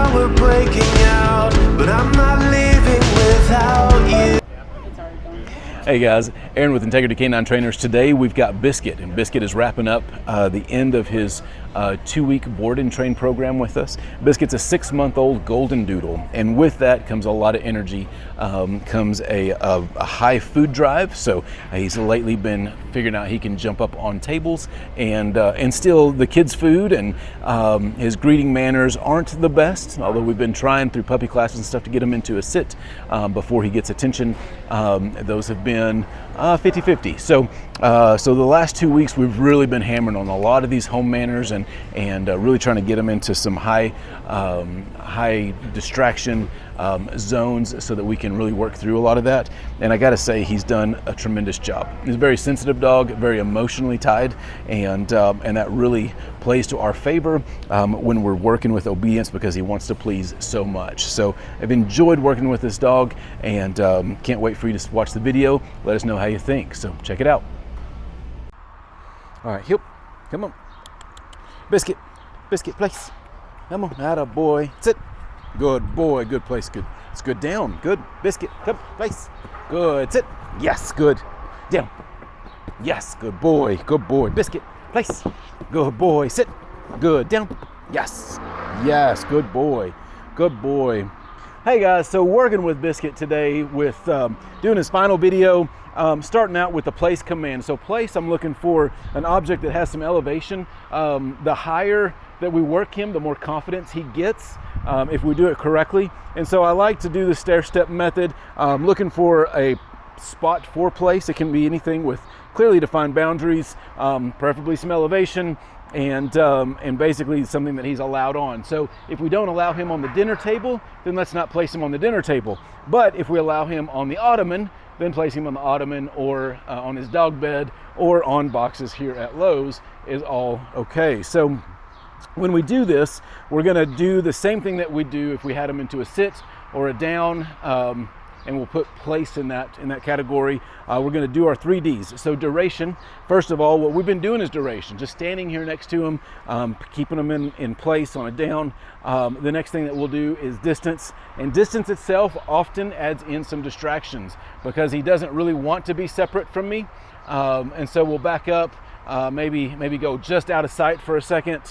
now we're breaking out, but I'm not living without you. Hey guys, Aaron with Integrity Canine Trainers. Today we've got Biscuit, and Biscuit is wrapping up the end of his 2-week board and train program with us. Biscuit's a 6-month-old golden doodle, and with that comes a lot of energy, comes a high food drive. So he's lately been figuring out he can jump up on tables and steal the kids' food, and his greeting manners aren't the best, although we've been trying through puppy classes and stuff to get him into a sit before he gets attention. Those have been 50-50. So the last 2 weeks we've really been hammering on a lot of these home manners and really trying to get them into some high distraction zones so that we can really work through a lot of that. And I got to say, he's done a tremendous job. He's a very sensitive dog, very emotionally tied, and that really plays to our favor when we're working with obedience, because he wants to please so much. So I've enjoyed working with this dog, and can't wait for you to watch the video. Let us know how you think. So check it out. All right, Hip, come on. Biscuit, place. Come on, atta boy, sit. Good boy, good place, good. It's good down, good. Biscuit, come, place. Good, sit. Yes, good. Down. Yes, good boy, Biscuit, place. Good boy, sit. Good, down. Yes, good boy. Hey guys, so working with Biscuit today with doing his final video, starting out with the place command. So place, I'm looking for an object that has some elevation. The higher that we work him, the more confidence he gets if we do it correctly. And so I like to do the stair-step method, looking for a spot for place. It can be anything with clearly defined boundaries, preferably some elevation, and basically something that he's allowed on. So if we don't allow him on the dinner table, then let's not place him on the dinner table. But if we allow him on the ottoman, then place him on the ottoman or on his dog bed or on boxes here at Lowe's is all okay. So when we do this, we're gonna do the same thing that we do if we had him into a sit or a down, and we'll put place in that category. We're gonna do our 3 Ds. So duration, first of all, what we've been doing is duration, just standing here next to him, keeping him in place on a down. The next thing that we'll do is distance, and distance itself often adds in some distractions because he doesn't really want to be separate from me. And so we'll back up, maybe go just out of sight for a second.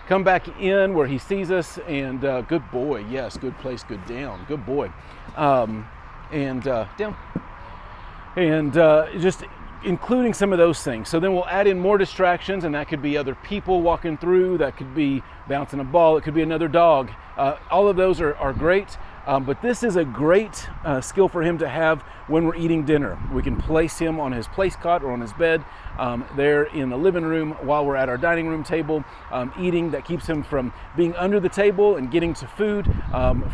Come back in where he sees us, and good boy, yes, good place, good down, good boy, and down, and just including some of those things. So then we'll add in more distractions, and that could be other people walking through, that could be bouncing a ball, it could be another dog. All of those are great, but this is a great skill for him to have when we're eating dinner. We can place him on his place cot or on his bed there in the living room while we're at our dining room table eating. That keeps him from being under the table and getting to food,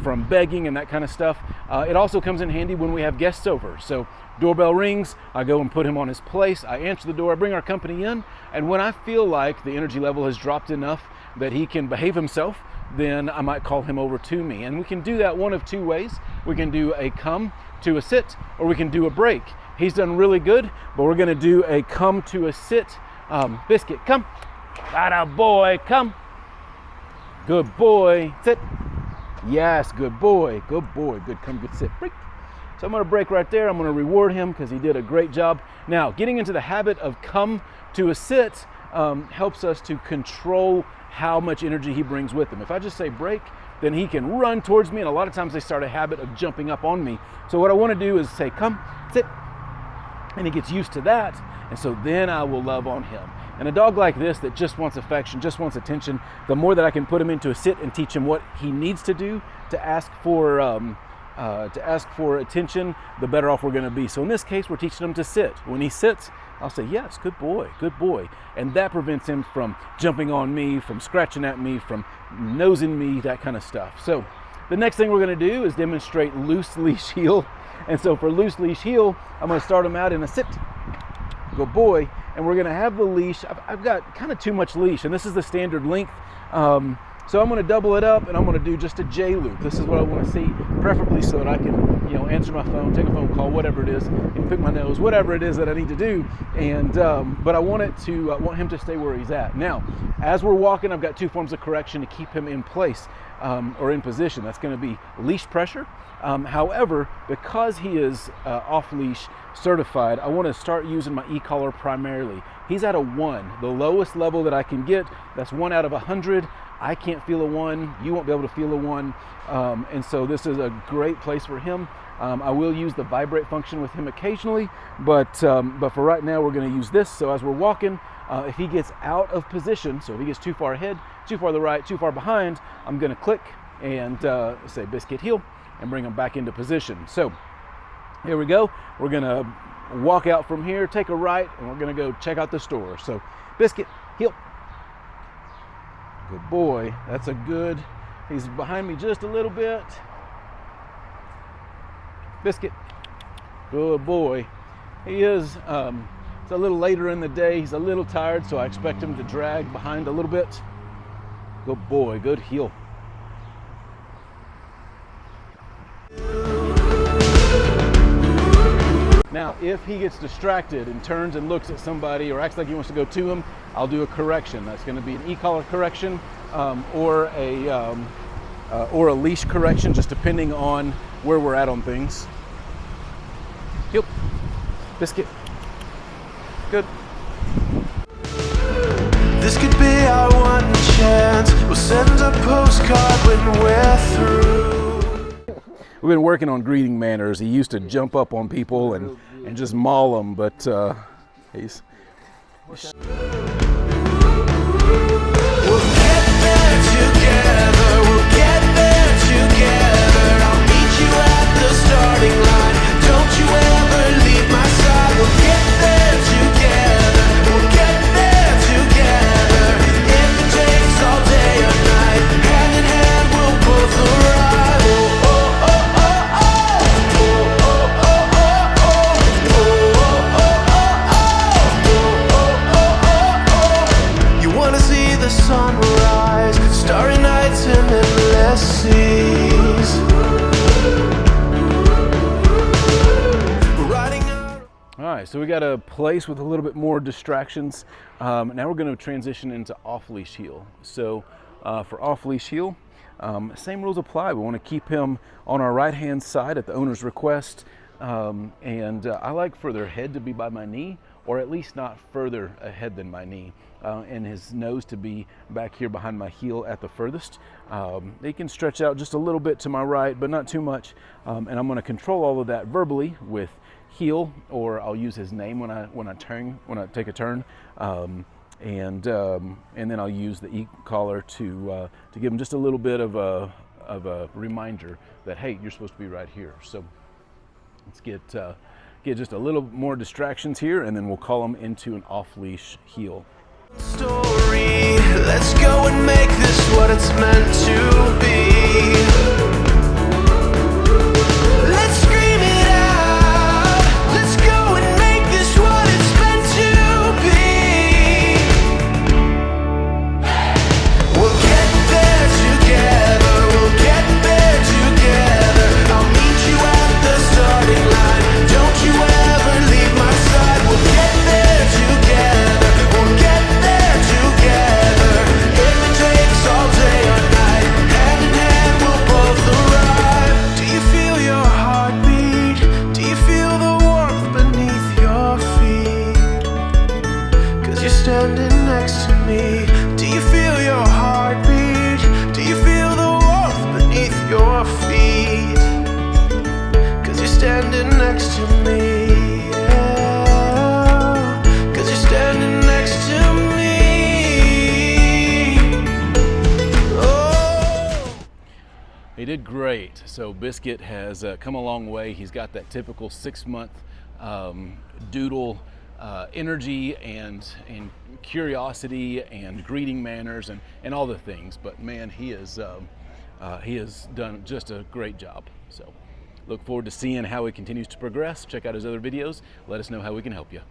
from begging and that kind of stuff. It also comes in handy when we have guests over. So doorbell rings, I go and put him on his place, I answer the door, I bring our company in, and when I feel like the energy level has dropped enough that he can behave himself, then I might call him over to me. And we can do that one of 2 ways. We can do a come to a sit, or we can do a break. He's done really good, but we're gonna do a come to a sit. Biscuit, come. Atta boy, come. Good boy, sit. Yes, good boy, good, come, good sit. Break. So I'm gonna break right there. I'm gonna reward him because he did a great job. Now, getting into the habit of come to a sit helps us to control how much energy he brings with him. If I just say break, then he can run towards me, and a lot of times they start a habit of jumping up on me. So what I want to do is say, come, sit, and he gets used to that, and so then I will love on him. And a dog like this that just wants affection, just wants attention, the more that I can put him into a sit and teach him what he needs to do to ask for attention, the better off we're going to be. So in this case, we're teaching him to sit. When he sits, I'll say, yes, good boy. And that prevents him from jumping on me, from scratching at me, from nosing me, that kind of stuff. So the next thing we're going to do is demonstrate loose leash heel. And so for loose leash heel, I'm going to start him out in a sit. Good boy. And we're going to have the leash. I've got kind of too much leash, and this is the standard length. So I'm going to double it up, and I'm going to do just a J loop. This is what I want to see, preferably so that I can, answer my phone, take a phone call, whatever it is, pick my nose, whatever it is that I need to do. And but I want him to stay where he's at. Now, as we're walking, I've got two forms of correction to keep him in place or in position. That's going to be leash pressure. However, because he is off-leash certified, I want to start using my e-collar primarily. He's at a 1, the lowest level that I can get. That's 1 out of 100. I can't feel a 1. You won't be able to feel a 1. And so this is a great place for him. I will use the vibrate function with him occasionally, but for right now, we're going to use this. So as we're walking, if he gets out of position, so if he gets too far ahead, too far to the right, too far behind, I'm going to click and say Biscuit heel and bring him back into position. So here we go. We're going to walk out from here, take a right, and we're going to go check out the store. So Biscuit heel. Good boy. That's a good. He's behind me just a little bit. Biscuit. Good boy. He is. It's a little later in the day. He's a little tired, so I expect him to drag behind a little bit. Good boy. Good heel. Now, if he gets distracted and turns and looks at somebody or acts like he wants to go to him, I'll do a correction. That's going to be an e-collar correction or a leash correction, just depending on where we're at on things. Heel. Biscuit. Good. This could be our one chance. We'll send a postcard when we're through. We've been working on greeting manners. He used to jump up on people and just maul them, but he's... We'll get there together. We'll get there together. I'll meet you at the starting line. Don't you ever leave my side. We'll get there together. We'll get there together. If it takes all day or night, hand in hand we'll both arrive. Oh, oh, oh, oh, oh. Oh, oh, oh, oh, oh. Oh, oh, oh, oh, oh. Oh, oh, oh, oh. You wanna see the sunrise, starry nights and endless seas. Riding out. All right, so we got a place with a little bit more distractions. Now we're going to transition into off-leash heel. So for off-leash heel, same rules apply. We want to keep him on our right-hand side at the owner's request. I like for their head to be by my knee, or at least not further ahead than my knee, and his nose to be back here behind my heel at the furthest. He can stretch out just a little bit to my right, but not too much. And I'm going to control all of that verbally with heel, or I'll use his name when I take a turn, and then I'll use the e-collar to give him just a little bit of a reminder that, hey, you're supposed to be right here. So let's get just a little more distractions here, and then we'll call them into an off-leash heel. Story, let's go and make this what it's meant to be. Let's scream it out. Let's go and make this what it's meant to be. We'll get there together. We'll get there together. I'll meet you at the starting line. Don't you ever leave my side. We'll get there together. We'll get there together. If it takes all day or night, hand in hand we'll both arrive. Do you feel your heartbeat? Do you feel the warmth beneath your feet? 'Cause you're standing next to me. Do you feel your heartbeat? Do you feel the warmth beneath your feet? 'Cause you're standing next to me. Yeah. 'Cause you're standing next to me. Oh. He did great. So Biscuit has come a long way. He's got that typical 6-month doodle energy and curiosity and greeting manners and all the things. But man, he has done just a great job. So look forward to seeing how he continues to progress. Check out his other videos. Let us know how we can help you.